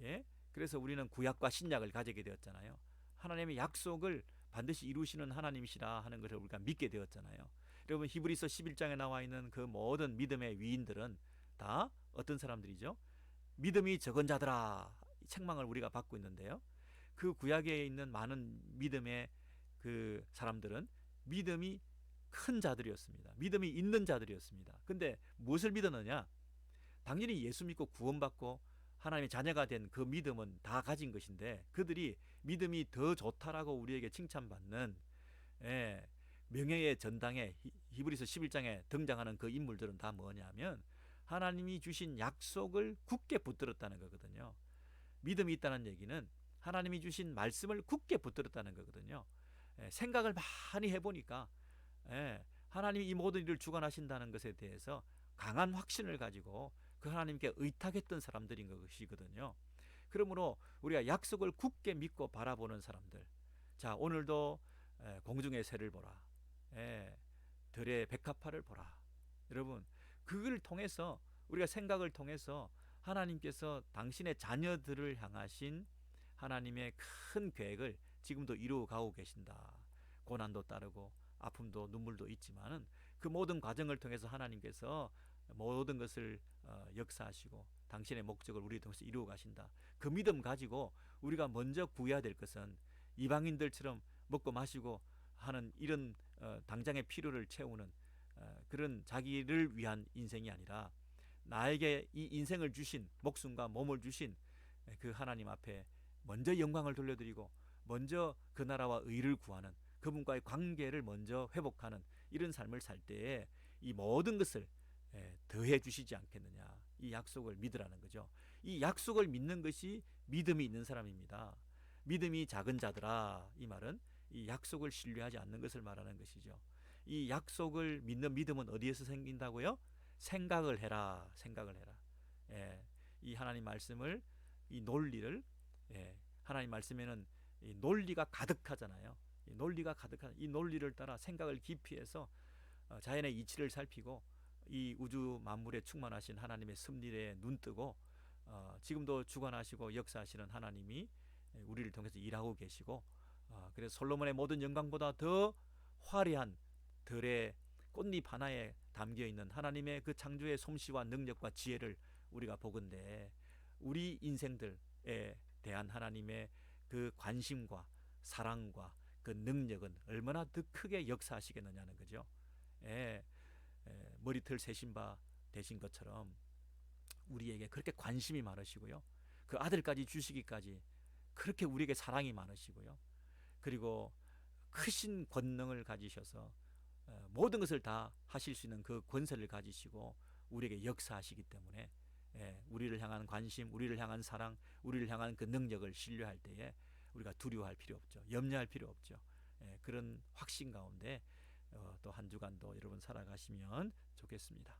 예? 그래서 우리는 구약과 신약을 가지게 되었잖아요. 하나님의 약속을 반드시 이루시는 하나님이시라 하는 것을 우리가 믿게 되었잖아요. 여러분, 히브리서 11장에 나와 있는 그 모든 믿음의 위인들은 다 어떤 사람들이죠? 믿음이 적은 자들아, 책망을 우리가 받고 있는데요. 그 구약에 있는 많은 믿음의 그 사람들은 믿음이 큰 자들이었습니다. 믿음이 있는 자들이었습니다. 근데 무엇을 믿었느냐? 당연히 예수 믿고 구원받고 하나님의 자녀가 된 그 믿음은 다 가진 것인데, 그들이 믿음이 더 좋다라고 우리에게 칭찬받는 명예의 전당에 히브리서 11장에 등장하는 그 인물들은 다 뭐냐면 하나님이 주신 약속을 굳게 붙들었다는 거거든요. 믿음이 있다는 얘기는 하나님이 주신 말씀을 굳게 붙들었다는 거거든요. 생각을 많이 해보니까 하나님이 이 모든 일을 주관하신다는 것에 대해서 강한 확신을 가지고 그 하나님께 의탁했던 사람들인 것이거든요. 그러므로 우리가 약속을 굳게 믿고 바라보는 사람들, 자, 오늘도 공중의 새를 보라, 들의 백합화를 보라. 여러분, 그걸 통해서 우리가 생각을 통해서 하나님께서 당신의 자녀들을 향하신 하나님의 큰 계획을 지금도 이루어가고 계신다. 고난도 따르고 아픔도 눈물도 있지만은 그 모든 과정을 통해서 하나님께서 모든 것을 역사하시고 당신의 목적을 우리 통해서 이루어 가신다. 그 믿음 가지고 우리가 먼저 구해야 될 것은 이방인들처럼 먹고 마시고 하는 이런 당장의 필요를 채우는 그런 자기를 위한 인생이 아니라 나에게 이 인생을 주신, 목숨과 몸을 주신 그 하나님 앞에 먼저 영광을 돌려드리고 먼저 그 나라와 의를 구하는, 그분과의 관계를 먼저 회복하는 이런 삶을 살 때에 이 모든 것을 더해 주시지 않겠느냐, 이 약속을 믿으라는 거죠. 이 약속을 믿는 것이 믿음이 있는 사람입니다. 믿음이 작은 자들아, 이 말은 이 약속을 신뢰하지 않는 것을 말하는 것이죠. 이 약속을 믿는 믿음은 어디에서 생긴다고요? 생각을 해라, 생각을 해라. 이 하나님 말씀을, 이 논리를, 하나님 말씀에는 이 논리가 가득하잖아요. 이 논리가 가득한 이 논리를 따라 생각을 깊이 해서 자연의 이치를 살피고 이 우주 만물에 충만하신 하나님의 섭리에 눈뜨고 지금도 주관하시고 역사하시는 하나님이 우리를 통해서 일하고 계시고, 그래서 솔로몬의 모든 영광보다 더 화려한 들의 꽃잎 하나에 담겨있는 하나님의 그 창조의 솜씨와 능력과 지혜를 우리가 보건대 우리 인생들에 대한 하나님의 그 관심과 사랑과 그 능력은 얼마나 더 크게 역사하시겠느냐는 거죠. 머리털 새신 바 되신 것처럼 우리에게 그렇게 관심이 많으시고요. 그 아들까지 주시기까지 그렇게 우리에게 사랑이 많으시고요. 그리고 크신 권능을 가지셔서 모든 것을 다 하실 수 있는 그 권세를 가지시고 우리에게 역사하시기 때문에 우리를 향한 관심, 우리를 향한 사랑, 우리를 향한 그 능력을 신뢰할 때에 우리가 두려워할 필요 없죠. 염려할 필요 없죠. 그런 확신 가운데 또 한 주간도 여러분 살아가시면 좋겠습니다.